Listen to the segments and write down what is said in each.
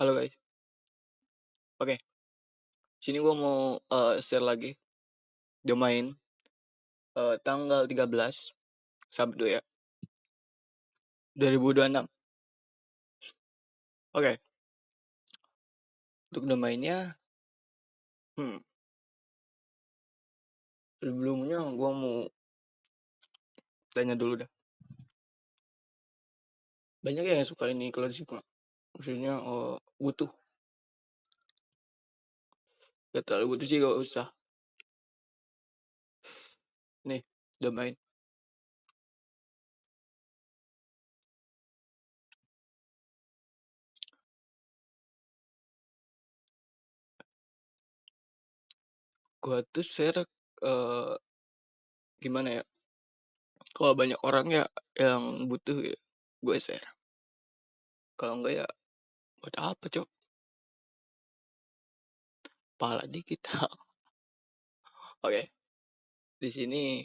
Halo guys, oke. Sini gua mau share lagi domain tanggal 13 Sabtu ya, 2026. Oke, untuk domainnya, sebelumnya gua mau tanya dulu dah. Banyak yang suka ini kalau di sini, maksudnya butuh. Gak terlalu butuh sih, gak usah. Nih, domain. Gua tuh share gimana ya? Kalau banyak orang ya yang butuh ya, gue share. Kalau enggak ya buat apa, Cok? Pala dikit. Oke, di sini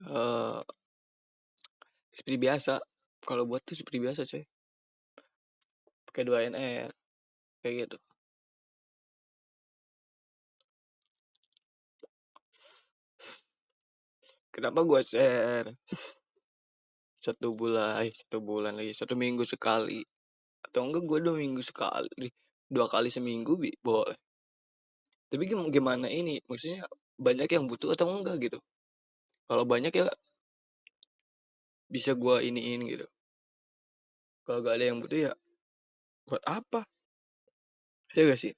eh seperti biasa. Kalau buat tuh seperti biasa, coy. Pakai 2NR kayak gitu. Kenapa gue share satu bulan lagi, 1 minggu sekali, atau enggak gue 2 minggu sekali, 2 kali seminggu boleh. Tapi gimana ini, maksudnya banyak yang butuh atau enggak gitu. Kalau banyak ya bisa gue iniin gitu. Kalau gak ada yang butuh ya buat apa, ya gak sih?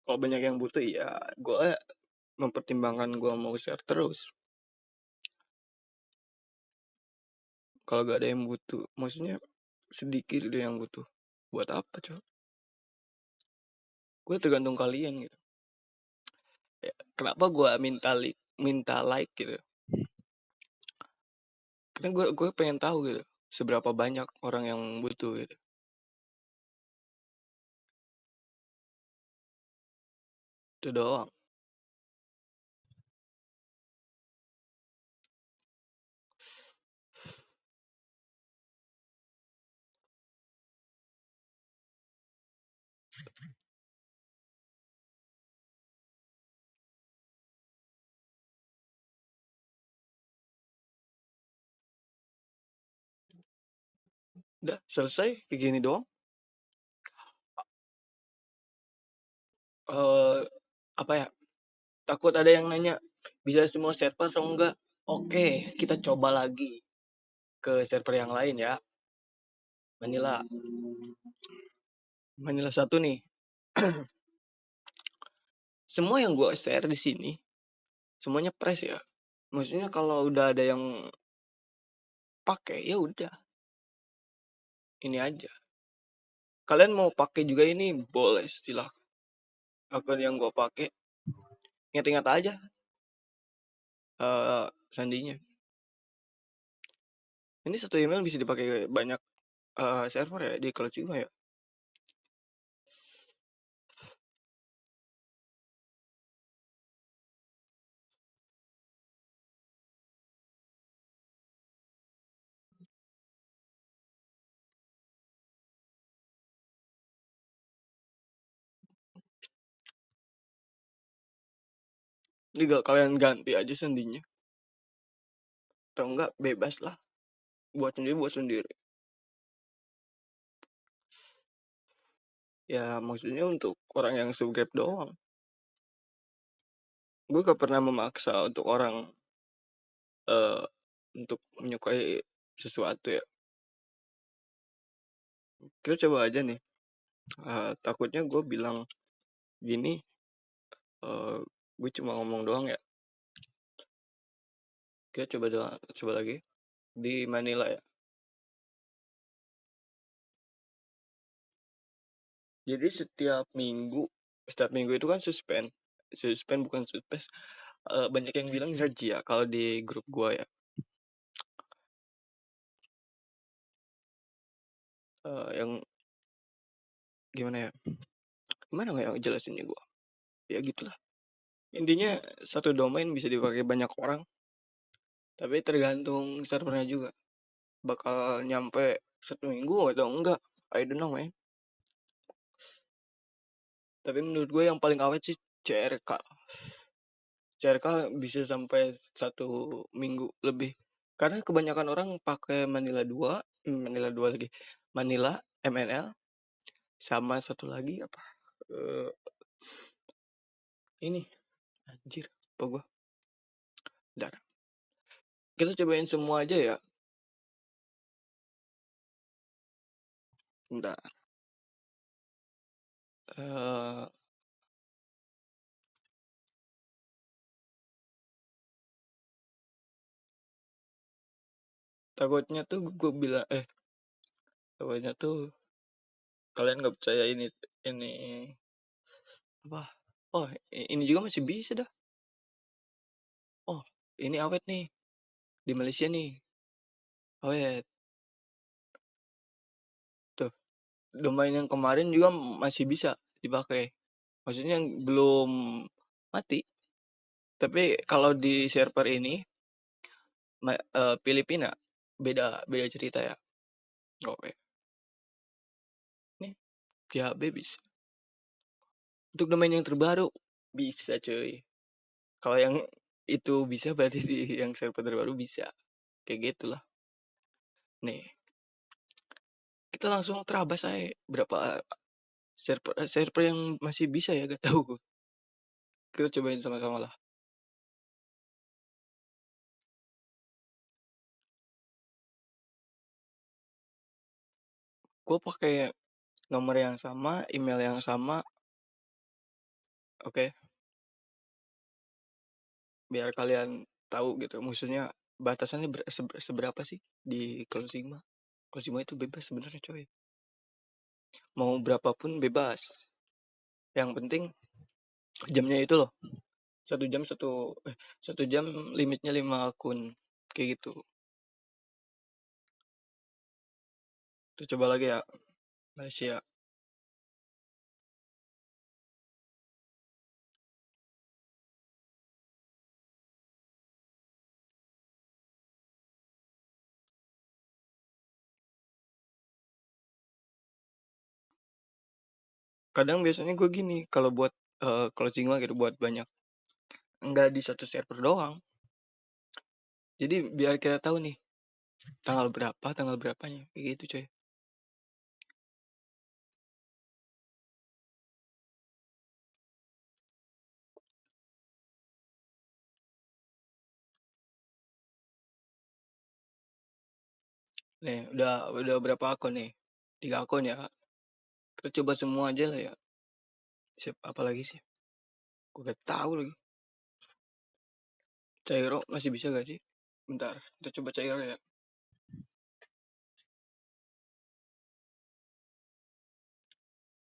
Kalau banyak yang butuh ya gue mempertimbangkan gue mau share terus. Kalau gak ada yang butuh, maksudnya sedikit udah yang butuh, buat apa, coba? Gue tergantung kalian gitu. Ya, kenapa gue minta like gitu? Karena gue pengen tahu gitu seberapa banyak orang yang butuh gitu. Itu doang. Udah selesai kayak gini doang. eh Apa ya? Takut ada yang nanya bisa semua server atau enggak? Oke, kita coba lagi ke server yang lain ya. Manila, Manila satu nih. Semua yang gue share di sini semuanya press ya. Maksudnya kalau udah ada yang pakai ya udah, ini aja. Kalian mau pakai juga ini boleh, istilah akun yang gue pakai. Ingat-ingat aja sandinya. Ini satu email bisa dipakai banyak server ya di cloud juga ya. Jadi kalian ganti aja sandinya. Atau enggak bebas lah. Buat sendiri. Ya maksudnya untuk orang yang subscribe doang. Gue gak pernah memaksa untuk orang untuk menyukai sesuatu ya. Kita coba aja nih. Takutnya gue bilang gini, gue cuma ngomong doang ya. Kita coba lagi di Manila ya. Jadi setiap minggu itu kan suspend bukan suspend. Banyak yang bilang energi ya kalau di grup gua ya. Yang gimana ya? Gimana nggak yang jelasinnya gua? Ya gitulah. Intinya satu domain bisa dipakai banyak orang, tapi tergantung servernya juga. bakal nyampe 1 minggu atau enggak, I don't know man. Tapi menurut gue yang paling awet sih CRK. CRK bisa sampai 1 minggu lebih. Karena kebanyakan orang pakai Manila 2, Manila 2 lagi. Manila, MNL, sama satu lagi apa? Eh, ini anjir, apa gua? Bentar. Kita cobain semua aja ya. Bentar. Eh, takutnya tuh gue bilang takutnya tuh kalian nggak percaya ini apa? Oh, ini juga masih bisa dah. Oh, ini awet nih di Malaysia nih. Awet. Tuh, domain yang kemarin juga masih bisa dipakai. Maksudnya belum mati. Tapi kalau di server ini Filipina beda beda cerita ya. Oke. Nih, di HB bisa. Untuk domain yang terbaru bisa cuy. Kalau yang itu bisa berarti di yang server terbaru bisa. Kayak gitulah. Nih, kita langsung terabas aja berapa server yang masih bisa ya, gak tahu gue. Kita cobain sama-sama lah. Gue pakai nomor yang sama, email yang sama, oke. Biar kalian tahu gitu. Maksudnya batasannya seberapa sih di closing mah? Closing mah itu bebas sebenarnya coy. Mau berapapun bebas. Yang penting jamnya itu loh. 1 jam 1 jam limitnya 5 akun kayak gitu. Terus coba lagi ya Malaysia. Kadang biasanya gue gini kalau buat closing mah gitu buat banyak. Enggak di satu server doang. Jadi biar kita tahu nih tanggal berapanya kayak gitu coy. Nih udah berapa akun nih? 3 akun ya. Kita coba semua aja lah ya. Siap apa lagi sih? Gue gak tahu lagi. Cairo masih bisa gak sih? Bentar, kita coba Cairo ya.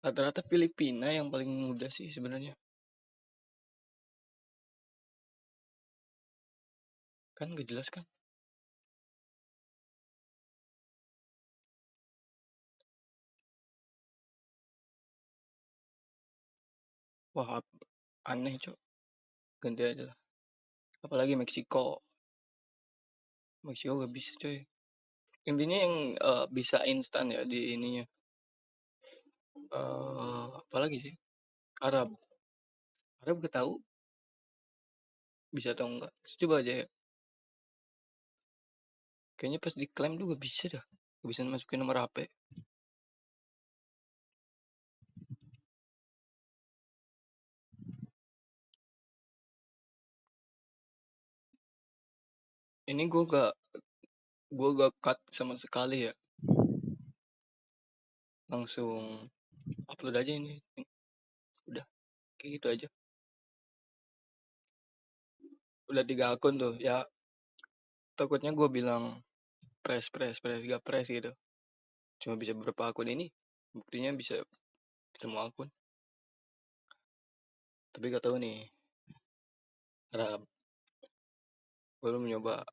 Rata-rata Filipina yang paling mudah sih sebenarnya. Kan gak jelas kan? Wah, aneh cok. Ganti aja lah. Apalagi Meksiko. Meksiko gak bisa coy. Intinya yang bisa instan ya di ininya. Apalagi sih? Arab. Arab gak tahu bisa atau enggak. Coba aja ya. Kayaknya pas diklaim juga bisa dah. Gak bisa masukin nomor HP. Ini gue gak cut sama sekali ya. Langsung upload aja ini. Udah kayak gitu aja. Udah 3 akun tuh ya. Takutnya gue bilang press gak press gitu. Cuma bisa beberapa akun ini. Buktinya bisa semua akun. Tapi gak tahu nih. Arab belum nyoba.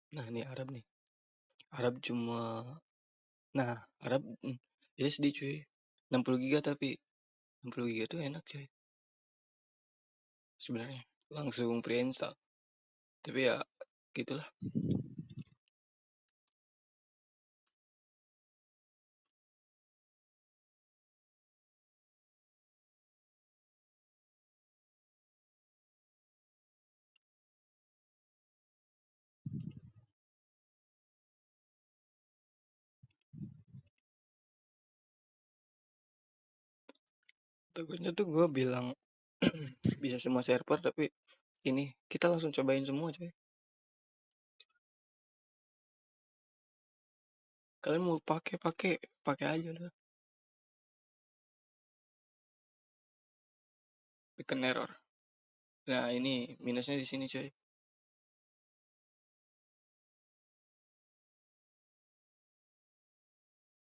Nah ini Arab nih. Arab cuma. Nah Arab SD cuy. 60 giga tapi. 60 GB tuh enak coy sebenarnya, langsung pre install. Tapi ya gitulah. Takutnya tuh gue bilang bisa semua server, tapi ini kita langsung cobain semua coy. Kalian mau pakai aja lah. Bikin error. Nah ini minusnya di sini coy.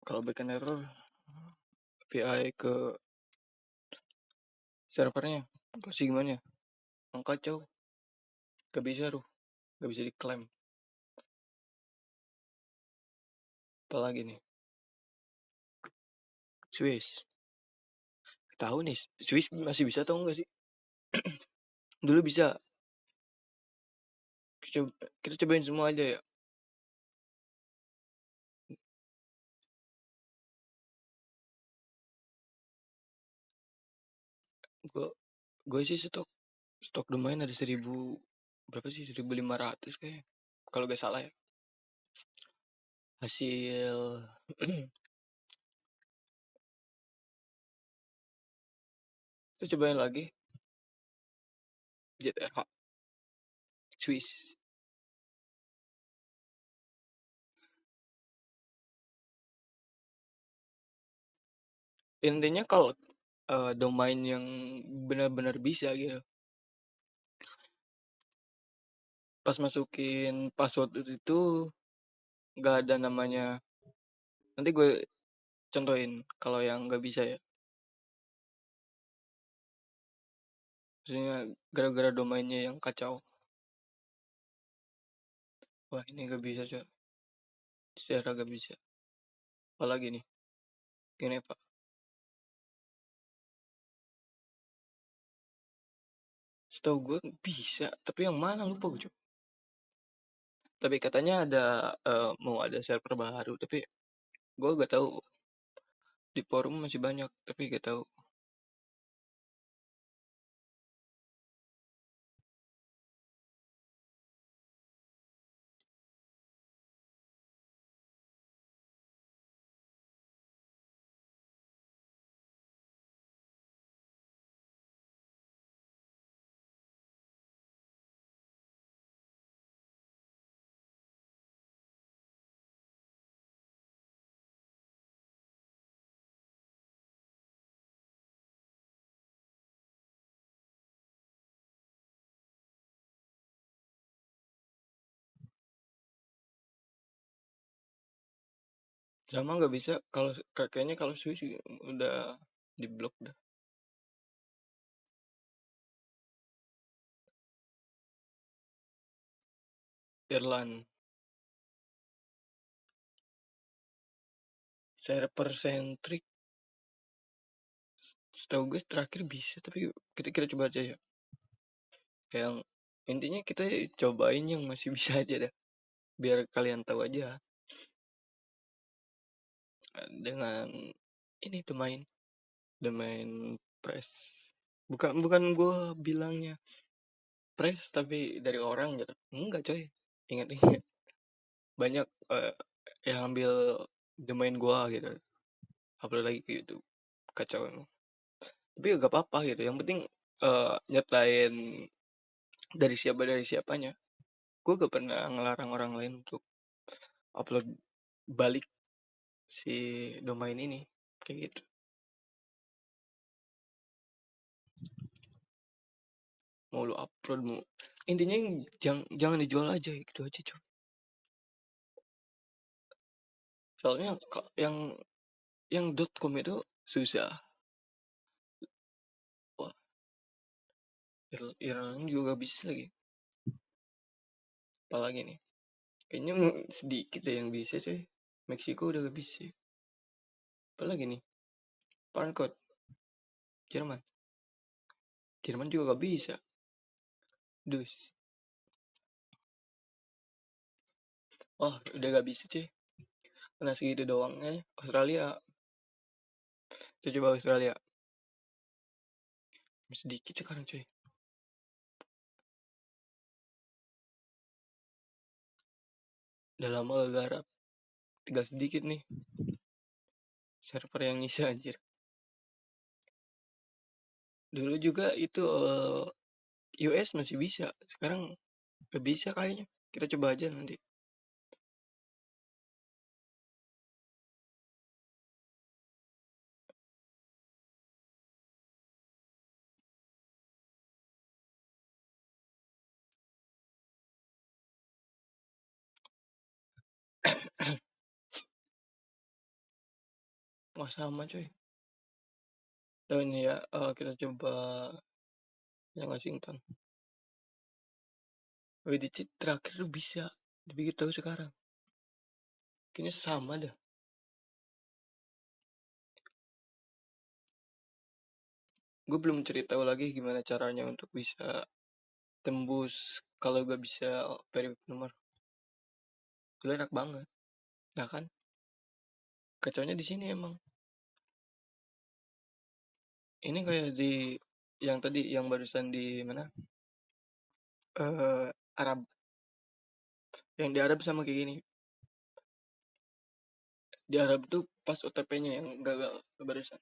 Kalau bikin error API ke servernya pasti gimana? Kacau. Gak bisa tuh, gak bisa diklaim. Apalagi nih, Swiss. Tahu nih, Swiss masih bisa tau enggak sih? Dulu bisa. Kita cobain semua aja ya. Gue gue sih stok domain ada 1000 berapa sih, 1500 kayaknya. Kalau gak salah ya. Hasil kita cobain lagi ZRH Swiss. Intinya kalau domain yang benar-benar bisa gitu. Pas masukin password itu nggak ada namanya. Nanti gue contohin kalau yang nggak bisa ya. Maksudnya gara-gara domainnya yang kacau. Wah ini nggak bisa coy. Secara nggak bisa. Apalagi nih. Gini pak. Setahu gue bisa. Tapi yang mana lupa gue coy. Tapi katanya ada mau ada server baru. Tapi gue gak tahu. Di forum masih banyak. Tapi gak tahu. Sama nggak bisa. Kalau kayaknya kalau Swiss udah di blok dah. Irland. Server centric. Setahu gue terakhir bisa. Tapi kita coba aja ya. Yang intinya kita cobain yang masih bisa aja dah. Biar kalian tahu aja. Dengan ini domain press. Bukan gue bilangnya press tapi dari orang gitu. Enggak coy. Ingat banyak yang ambil domain gua gitu. Upload lagi ke YouTube. Kacau emang. Tapi ya gak apa-apa gitu. Yang penting nyetain dari siapanya. Gue gak pernah ngelarang orang lain untuk upload balik si domain ini kayak gitu. Mau lu upload mau intinya jangan dijual aja gitu aja coy. Soalnya yang .com itu susah. Wah, Irland juga bisa lagi. Apalagi nih, kayaknya sedikit deh yang bisa coy. Meksiko udah gak bisa. Apalagi nih, Pancode Jerman. Jerman juga gak bisa. Dus. Oh, udah gak bisa cuy. Kena segitu doang ya. Australia. Kita coba Australia. Sedikit sekarang cuy. Udah lama gak garap. Tinggal sedikit nih. Server yang ngisi anjir. Dulu juga itu US masih bisa. Sekarang gak bisa kayaknya. Kita coba aja nanti. Wah sama cuy. Tahu ini ya, kita coba yang Washington. WDC terakhir tuh bisa. Tapi kita tahu sekarang. Kayaknya sama dah. Gue belum cerita lagi gimana caranya untuk bisa tembus kalau gak bisa verify nomor. Itu enak banget. Nah kan? Kacaunya di sini emang. Ini kayak di yang tadi yang barusan di mana? Arab. Yang di Arab sama kayak gini. Di Arab tuh pas OTP-nya yang gagal barusan.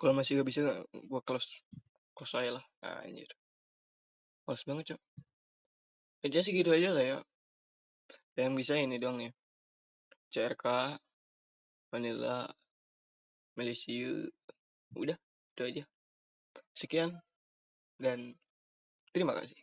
Kalau masih gak bisa, gue close aja lah. Nah, anjir. Males banget, Cok. Jadi segitu aja lah ya. Yang bisa ini doang nih. CRK, Vanilla, Malaysia. Udah, itu aja. Sekian dan terima kasih.